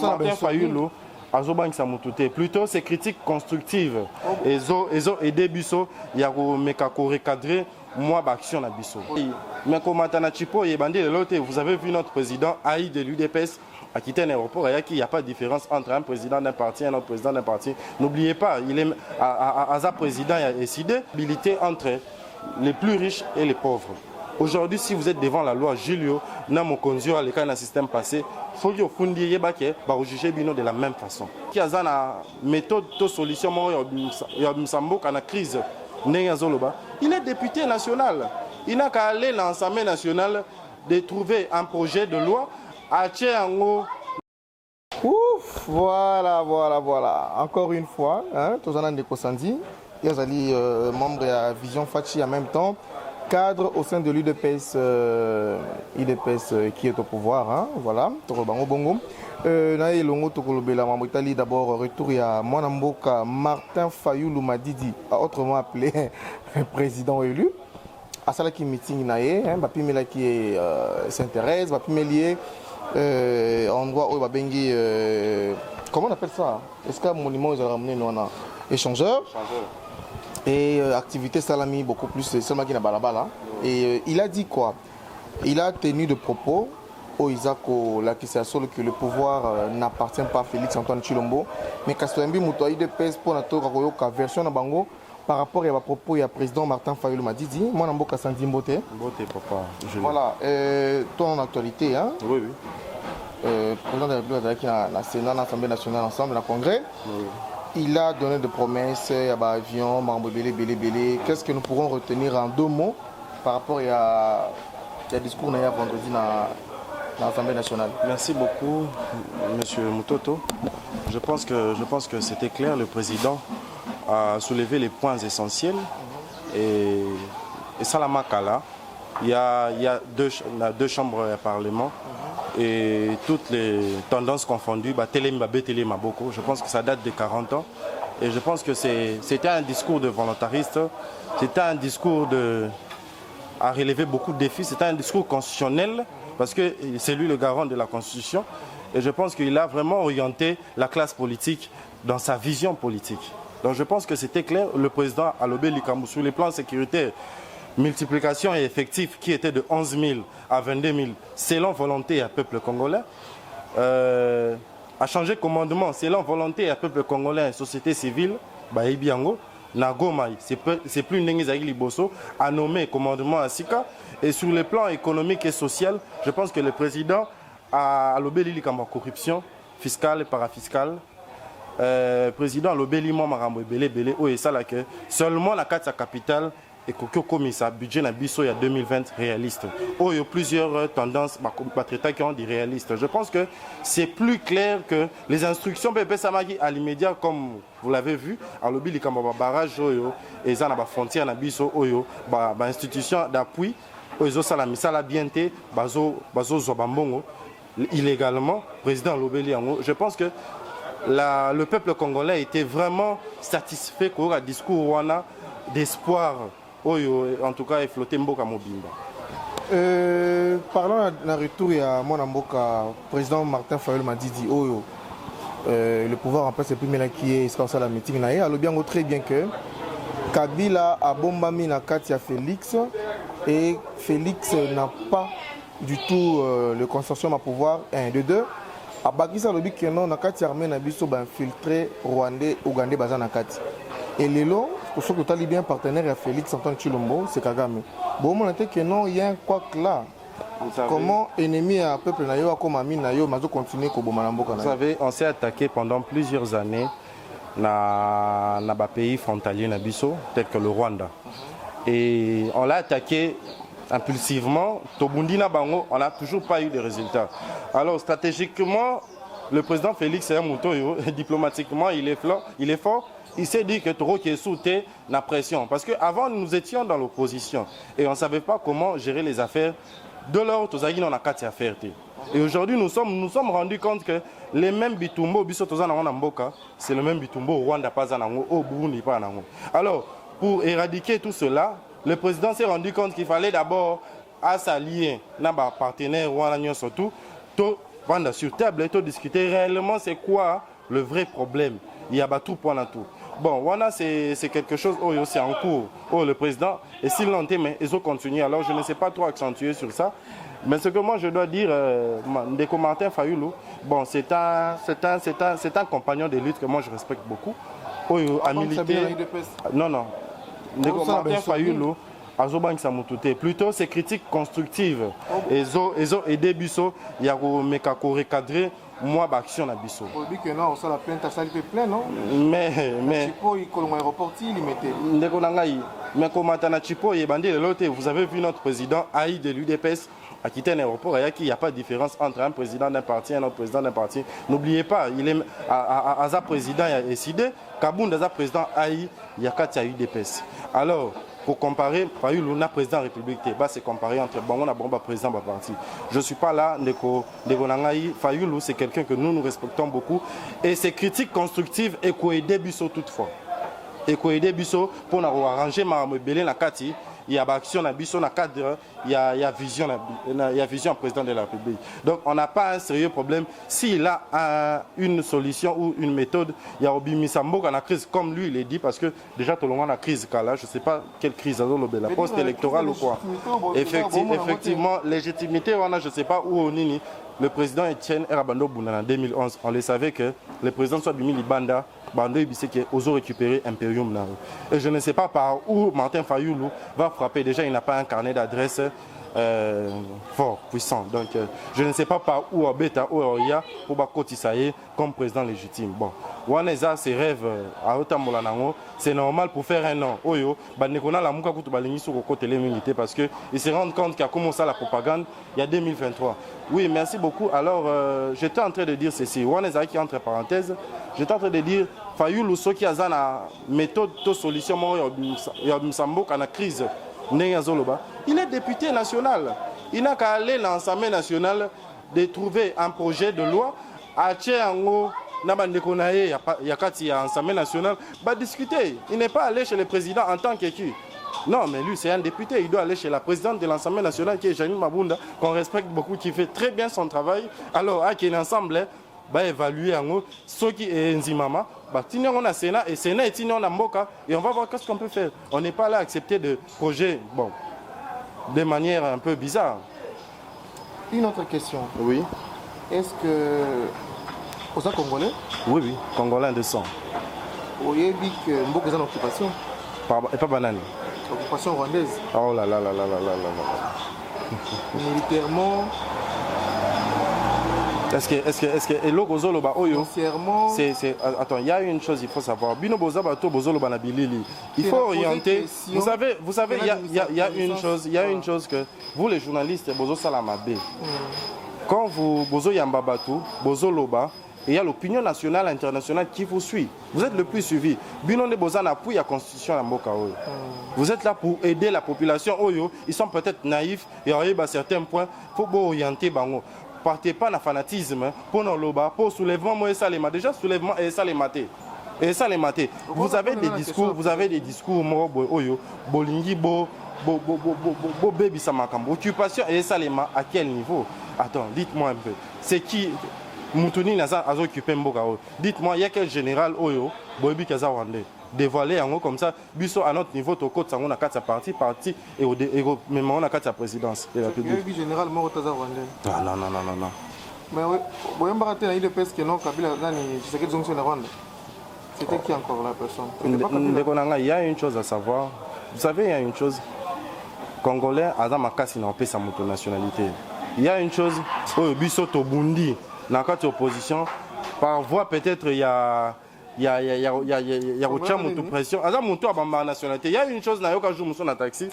Martin Fayulu, plutôt c'est critique constructive. Et aider Bisso, il y a recadrer moi d'action na Bisso. Mais comme vous avez vu notre président Haï de l'UDPS à quitter un aéroport, il n'y a pas de différence entre un président d'un parti et un autre président d'un parti. N'oubliez pas, il est à président il a décidé d'habiliter entre les plus riches et les pauvres. Aujourd'hui, si vous êtes devant la loi Julio, dans mon conduit à l'école dans le système passé, il faut que vous juger de la même façon. Il y a une méthode de solution, il y a une crise. Il est député national. Il n'a qu'à aller dans l'Assemblée nationale de trouver un projet de loi à Tchéango. Ouf, voilà. Encore une fois, tous en de Kosandi, il y a membre de la Vision Fachi en même temps. Cadre au sein de l'UDPS qui est au pouvoir, voilà, Torobango Bongo. D'abord, retour à Mwanamboka Martin Fayulu Madidi, autrement appelé président élu. À ça qui meeting naé, Bapimela qui s'intéresse, Bapimelier, endroit où Babengi, comment on appelle ça? Est-ce qu'un monument ils ont ramené nous échangeur? Et activité salami beaucoup plus seulement qui n'a balabala. Et il a dit quoi? Il a tenu de propos au Isako l'accusation que le pouvoir n'appartient pas à Félix Antoine Chilombo, mais Kastoembi Moutoï de pèse pour notre version Bango par rapport à propos il y a président Martin Fayulu Madidi, moi n'ambo Kassandi Mbote. Mbote papa. Voilà, toi en actualité Oui. Président de la République qui a la Sénat, l'Assemblée nationale ensemble, le Congrès. Oui. Il a donné des promesses à avion, Belé. Qu'est-ce que nous pourrons retenir en deux mots par rapport à discours qu'il y a vendredi dans l'Assemblée nationale? Merci beaucoup, Monsieur Mutoto. Je pense que c'était clair. Le président a soulevé les points essentiels. Et Salamakala, il y a deux chambres à Parlement. Et toutes les tendances confondues, je pense que ça date de 40 ans. Et je pense que c'était un discours de volontariste, c'était un discours à relever beaucoup de défis, c'était un discours constitutionnel, parce que c'est lui le garant de la Constitution. Et je pense qu'il a vraiment orienté la classe politique dans sa vision politique. Donc je pense que c'était clair, le président Alobé Likambo, sur les plans sécuritaires, multiplication et effectif qui était de 11 000 à 22 000 selon volonté à peuple congolais, a changé commandement selon volonté à peuple congolais et société civile, Baïbiango, Nagoma, c'est plus Nengi Liboso, a nommé commandement à Sika. Et sur le plan économique et social, je pense que le président a lobé l'Ilikamba corruption fiscale et parafiscale. Président lobé l'Imam Marambo Belé, et ça là que seulement la carte sa capitale et comme ça budget na biso il y a 2020 réaliste. Il y a plusieurs tendances qui ont des réalistes. Je pense que c'est plus clair que les instructions Bébé Samagi à l'immédiat, comme vous l'avez vu, à l'objet du barrage et ça na ba frontière na biso ba institution d'appui oyo sala misala bienté bazo zobambongo illégalement président Lobeli yango. Je pense que le peuple congolais était vraiment satisfait qu'on a un discours d'espoir. En tout cas, il flottait Mboka Mobimba. Parlons d'un retour à mon Mboka, président Martin Fayulu Madidi, le pouvoir en place c'est plus maintenant qui est à la meeting. Alors bien très bien que Kabila a bombami na Katia Félix et Félix n'a pas du tout le consortium à pouvoir 1 de 2. A Bakisa le but que non na Katia armée na biso ba infiltré rwandais ougandais bazan na Katia. Et les lots, pour ceux qui ont bien partenaire à Félix Antoine Chilombo, c'est Kagame. Bon, on a dit que non, il y a un quoi là. Comment ennemi à peuple nayo comme ami nayo mazo continuer ko bomalamboka. Vous savez, on s'est attaqué pendant plusieurs années na pays frontalier na biso tel que le Rwanda. Et on l'a attaqué impulsivement, Tobundina Bango, on n'a toujours pas eu de résultats. Alors stratégiquement, le président Félix Moutoyo, diplomatiquement, il est fort. Il s'est dit que Toro qui est sous la pression. Parce qu'avant, nous étions dans l'opposition et on ne savait pas comment gérer les affaires. De l'or, on a 4 affaires. Et aujourd'hui, nous sommes rendus compte que les mêmes bitumbo, c'est le même bitumbo au Rwanda, pas au Burundi, pas nango. Alors, pour éradiquer tout cela, le président s'est rendu compte qu'il fallait d'abord s'allier avec nos partenaires rwandais surtout, prendre sur table et discuter réellement c'est quoi le vrai problème. Il y a tout pour tout. Bon, Wana, c'est quelque chose aussi en cours. Le président, et s'il l'entend, ils ont continué. Alors, je ne sais pas trop accentuer sur ça. Mais ce que moi, je dois dire, des commentaires Fayoulou, bon, c'est un compagnon de lutte que moi, je respecte beaucoup. A milité. Non. Des commentaires Fayoulou, Azobank Samoutoute. Plutôt, c'est critiques constructives. Ils ont aidé Bisso, il y a recadré. Moi, action na biso. On dit que non, ça la plainte, ça peut plein, non? Mais Chipo, il colle aéroport, il mettait. Mais comment t'as Chipo, il bandit l'autre. Vous avez vu notre président Aïe de l'UDPS a quitté un aéroport. Il n'y a pas de différence entre un président d'un parti et un autre président d'un parti. N'oubliez pas, il est à président il a décidé. Kabound à président Aïe, il y a 4 UDPS. Alors. Pour comparer, Fayoulou n'a président de la République, c'est comparé entre Bango et président de la parti. Je ne suis pas là, Fayoulou, c'est quelqu'un que nous respectons beaucoup. Et ses critiques constructives, et qu'on aide Bisso toutefois. Et qu'on aide Bisso pour arranger ma belé na kati. Il y a action dans le cadre, il y a vision président de la République. Donc on n'a pas un sérieux problème. S'il a une solution ou une méthode, il y a Obi Misambo qui a une crise, comme lui il est dit, parce que déjà tout le monde a une crise. Je ne sais pas quelle crise, la post-électorale ou quoi. Effectivement, légitimité, je ne sais pas où on est. Le président Etienne Erabando Bouna en 2011, on le savait que le président soit du Milibanda, Bando Ibissé qui osé récupérer Imperium. Et je ne sais pas par où Martin Fayoulou va frapper. Déjà, il n'a pas un carnet d'adresse fort, puissant. Donc, je ne sais pas par où Abeta ou Oya pour Bakotisaye comme président légitime. Bon, Waneza, ses rêves à Otamolanango, c'est normal pour faire un an. Oyo, Banekona la Mouka Koutubalini sur le côté de parce qu'ils se rendent compte qu'il a commencé la propagande il y a 2023. Oui, merci beaucoup. Alors, j'étais en train de dire ceci. Waneza qui entre parenthèses, j'étais en train de dire Fayoulou qui a une méthode de solution, il y a une crise. Il est député national. Il n'a qu'à aller dans l'Assemblée nationale de trouver un projet de loi à Tchéango, il y a l'Assemblée nationale, va discuter. Il n'est pas allé chez le président en tant qu'écu. Non, mais lui, c'est un député. Il doit aller chez la présidente de l'Assemblée nationale, qui est Janine Mabunda, qu'on respecte beaucoup, qui fait très bien son travail. Alors, à qui l'Assemblée va évaluer ce qui est Nzimama. On a Sénat et Sénat est on a Mboka et on va voir qu'est-ce qu'on peut faire. On n'est pas là à accepter de projets de manière un peu bizarre. Une autre question. Oui. Est-ce que vous êtes congolais? Oui, congolais de sang. Vous avez dit que Mboka est en occupation. Et pas banane. Occupation rwandaise. Oh là là là là là là là. Militairement. Est-ce que et l'Ogozoloba Oyo, attends, il y a une chose il faut savoir. Bino Bozabato Bozoloba na Bilili. Il faut orienter. Vous savez, il y a une chose que vous les journalistes Bozo Salamabe. Quand vous Bozo Yambabatu, Bozoloba, il y a l'opinion nationale internationale qui vous suit. Vous êtes le plus suivi. Bino ne Bozan appuie la constitution à Mboka Oyo. Vous êtes là pour aider la population Oyo. Ils sont peut-être naïfs et arrivent à certains points. Il faut orienter Bango. Partez pas dans le fanatisme pour nos loba, pour soulèvement moi et salema. Déjà soulèvement et salématé. Et salématé. Vous avez des discours moi oyo bolingi bo baby samakambo. Occupation et salema à quel niveau? Attends, dites-moi un peu. C'est qui Moutouni n'a pas occupé Mboka. Dites-moi, il y a quel général oyo bobi kaza rwandais dévoiler en haut comme ça, biso à notre niveau, to côté ça on a 4 parti et même on a 4 présidence de la République. Il y a général Morotaza rwandais. Non. Mais oui, vous avez raté la IDPS que non Kabila Nani, c'est que Zonction de Rwanda. C'était qui encore la personne? Il y a une chose à savoir. Vous savez, il y a une chose. Congolais, Adam Makasi n'a pas sa nationalité. Il y a une chose, biso to Bundi, dans la opposition, par voie peut-être il y a pression. Il y a une chose, il y a un taxi.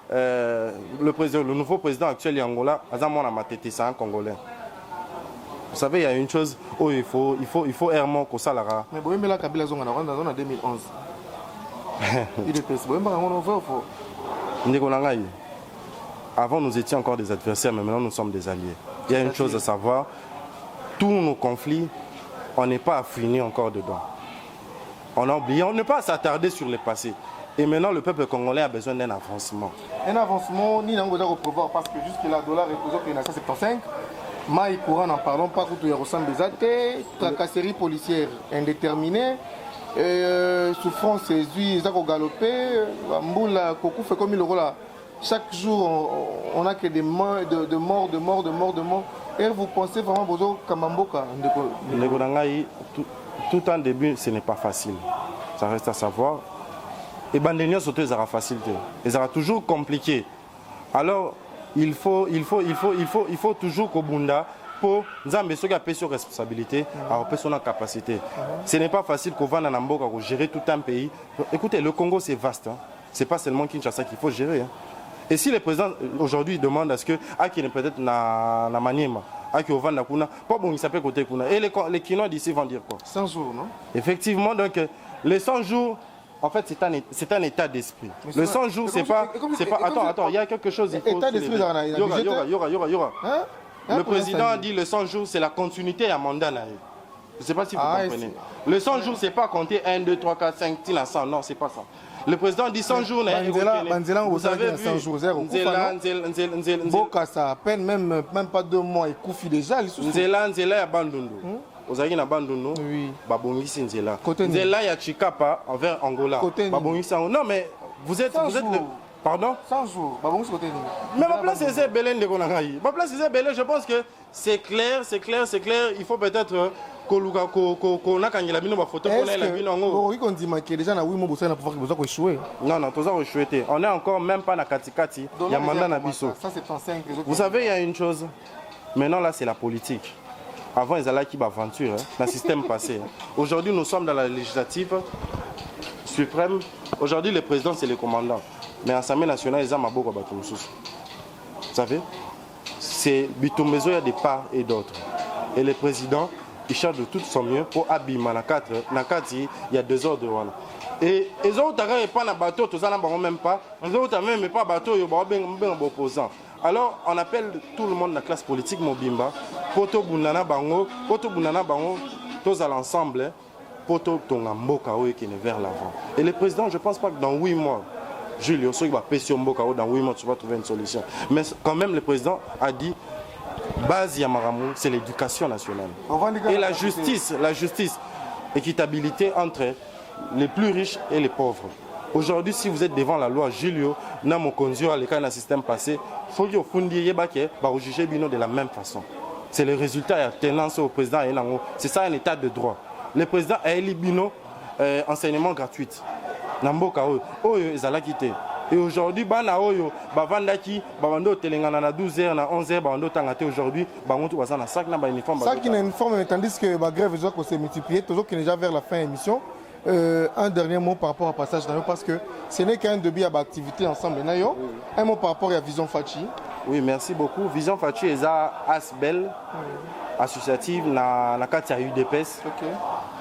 le nouveau président actuel Angola, Azamona Matete, c'est un Congolais. Vous savez, il y a une chose où il faut errement que ça l'aura. Mais bon, mais là, Kabila Zonga, on a en 2011. Il était bon, mais on va au Avant, nous étions encore des adversaires, mais maintenant, nous sommes des alliés. Il y a une chose à savoir, tous nos conflits, on n'est pas affiné encore dedans. On a oublié, on n'est pas s'attarder sur le passé. Et maintenant, le peuple congolais a besoin d'un avancement. Un avancement, ni n'en au pouvoir, parce que jusque-là, le dollar est posé en 1975. Maï courant, n'en parlons pas, quand il y a ressemble des athées, tracasserie policière indéterminée, souffrance aiguë, ils ont galopé, Mboula, Kokou fait comme il le là. Chaque jour, on n'a que des morts. Et vous pensez vraiment besoin Kamamboka? Tout en début, ce n'est pas facile. Ça reste à savoir. Et Bandénion, surtout, ça sera facile. Et ça sera toujours compliqué. Alors, il faut toujours qu'au Bunda, pour nous amener sur responsabilité, à sur notre capacité. Ce n'est pas facile qu'on va dans Namboka pour gérer tout un pays. Écoutez, le Congo, c'est vaste. Hein. Ce n'est pas seulement Kinshasa qu'il faut gérer. Hein. Et si le président aujourd'hui demande à ce que Aki peut-être na Maniema, Aki au Vanda Kuna, pas bon, il s'appelle côté Kuna. Et les Kinois d'ici vont dire quoi? 100 jours, non? Effectivement, donc les 100 jours, en fait, c'est un état d'esprit. Le 100 jours, c'est pas. Attends, il y a quelque chose. État d'esprit, il y aura. Le président a dit le 100 jours, c'est la continuité à mandat. Je ne sais pas si vous comprenez. Le 100 jours, c'est pas compter 1, 2, 3, 4, 5, 6, 100. Non, c'est pas ça. Le président dit 100 jours. Vous avez vu 100 jours. Boka, ça à peine, même pas 2 mois, il couffe déjà. Nzela est abandonné. Vous avez abandonné. Oui. Babongisi Nzela. Nzela y a Chikapa envers Angola. Non, mais vous êtes le. Pardon? 100 jours. Mais ma place c'est Belen de Konangaï. Ma place c'est Belen, je pense que c'est clair. Il faut peut-être qu'on a quand il a mis nos photos pour la vie. Oui, on dit que déjà, oui, mon besoin pour besoin échouer. Non, tout ça échoué. On n'est encore même pas dans Katikati. Il y a mandat Nabiso. Ça, c'est en 5. Vous savez, il y a une chose. Maintenant, là, c'est la politique. Avant, ils allaient qui aventure, dans le système passé. Aujourd'hui, nous sommes dans la législative suprême. Aujourd'hui, le président, c'est le commandant. Mais en Assemblée nationale, ils ont Maboko Batumsous. Vous savez, c'est Bitumbezo, il y a des parts et d'autres. Et le président, il cherche de tout son mieux pour abîmer la 4. Dans 4, il y a 2 heures de one. Et les autres, ils ne pas dans bateau, tout ça, ils même pas. Les autres, même pas bateau, ils sont bien opposants. Alors, on appelle tout le monde dans la classe politique Mobimba, Poto Bunana Bango, tous à l'ensemble, Poto Tongamboka qui est vers l'avant. Et le président, je ne pense pas que dans 8 mois, Julio, si il va passer au Mboka, dans 8 mois, tu vas trouver une solution. Mais quand même, le président a dit, base Yamaramou, c'est l'éducation nationale. Et la justice, équitabilité entre les plus riches et les pauvres. Aujourd'hui, si vous êtes devant la loi, Julio, dans mon conduit, à l'école, dans le système passé, il faut que vous juger Bino de la même façon. C'est le résultat et la tenance au président. C'est ça un état de droit. Le président a élu Bino enseignement gratuit. Namboka oyo ezala quitté. Et aujourd'hui bana oyo bavandaki bavando telengana na 12h na 11h bavando tangate aujourd'hui bango tout bazana sac na ba uniforme. Ça qui est une forme tandis que la grève va se multiplier toujours qui est déjà vers la fin de l'émission. Un dernier mot par rapport au passage d'Ayo parce que ce n'est qu'un début à l'activité ensemble. Un mot par rapport à Vision Fachi. Oui, merci beaucoup. Vision Fachi est à Asbel, associative, na Katia UDPS.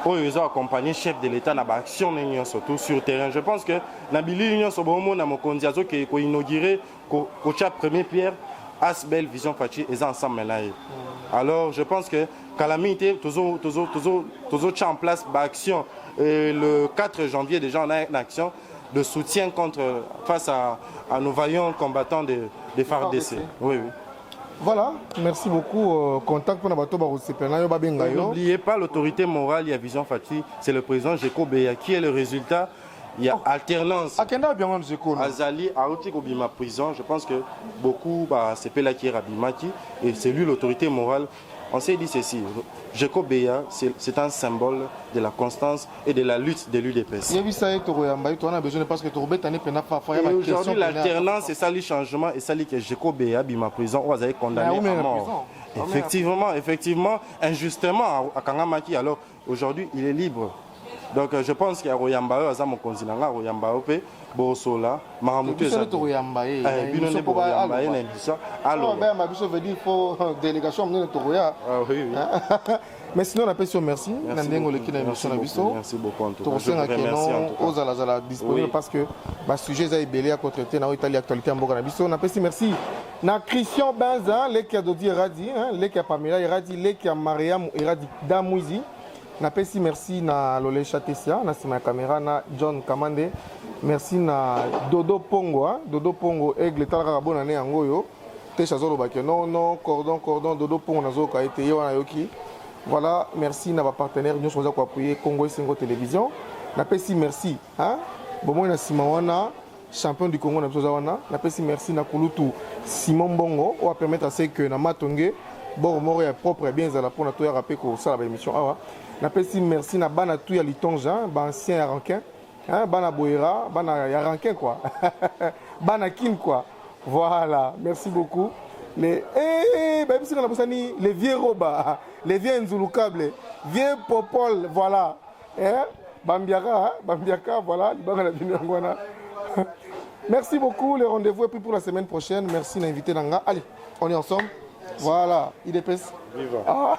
Où ils ont accompagné le chef de l'État dans l'action surtout sur le terrain. Je pense que dans l'Union, sur le moment où qui a inauguré la première pierre, Asbel, Vision Fachi, ils sont ensemble là. Alors, je pense que Calamité, toujours en place l'action. Le 4 janvier, déjà, on a une action de soutien face à nos vaillants combattants des FARDC. Oui. Voilà, merci beaucoup. Contact pour n'oubliez pas l'autorité morale, il y a Vision Fachi, c'est le président Jeko Beya qui est le résultat. Il y a alternance. Azali, Aouti Kobima prison, je pense que beaucoup, c'est Pela qui est Rabimaki, et c'est lui l'autorité morale. On s'est dit ceci, Jeko Beya, c'est un symbole de la constance et de la lutte de l'UDPS. Et aujourd'hui, l'alternance, c'est ça le changement, et ça que Jeko Beya, Bima prison, on va condamné à mort. Effectivement, injustement à Kangamaki. Alors aujourd'hui, il est libre. Donc je pense qu'il y a Royamba, Azam Konzinanga, Royamba, Borosola, Mahamoutou. Biso le Royamba, Bino ne Royamba, Nembisa. Alors, ma biso veut dire il faut délégation amener le Roya. Ah oui, oui. Mais sinon on appelle sur merci. Merci beaucoup en tout cas. Je vous remercie en disponible parce que le sujet est belé à traiter dans l'Italie actualité en Bourg-Nabiso. On appelle merci. Na Christian Benza, l'équipe de Dodi Radi, l'équipe Pamela Radi, l'équipe Mariam Radi Damouizi. Na pesi merci na Lole Chatesia, na sima caméra na John Kamande. Merci na Dodo Pongo, Dodo Pongo aigle talaka bonne année angoyo. Te chazolo bake non cordon Dodo Pongo nazo ka été wana yoki. Voilà, merci na ba partenaire nous sommes appuyer Congo Sengo Télévision. Na pesi merci hein. Bomo na sima wana champion du Congo na biso wana. Na pesi merci na Kulutu Simon Bongo on va permettre à ce que na Matonge bon moro ya propre bien za la pour na to ya rappeler ko ça la émission awa. Na pesi merci na bana tout ya litonja, ba ancien Yarankin, hein, bana Boera, bana Yarankin quoi. Bana Kin quoi. Voilà, merci beaucoup. Les les vieux robas, les vieux nzulukable, vieux popol, voilà. Hein? Bambiaka, voilà, merci beaucoup, le rendez-vous est pris pour la semaine prochaine. Merci d'inviter Nanga. Allez, on est ensemble. Voilà, il est pèse. Viva. Ah.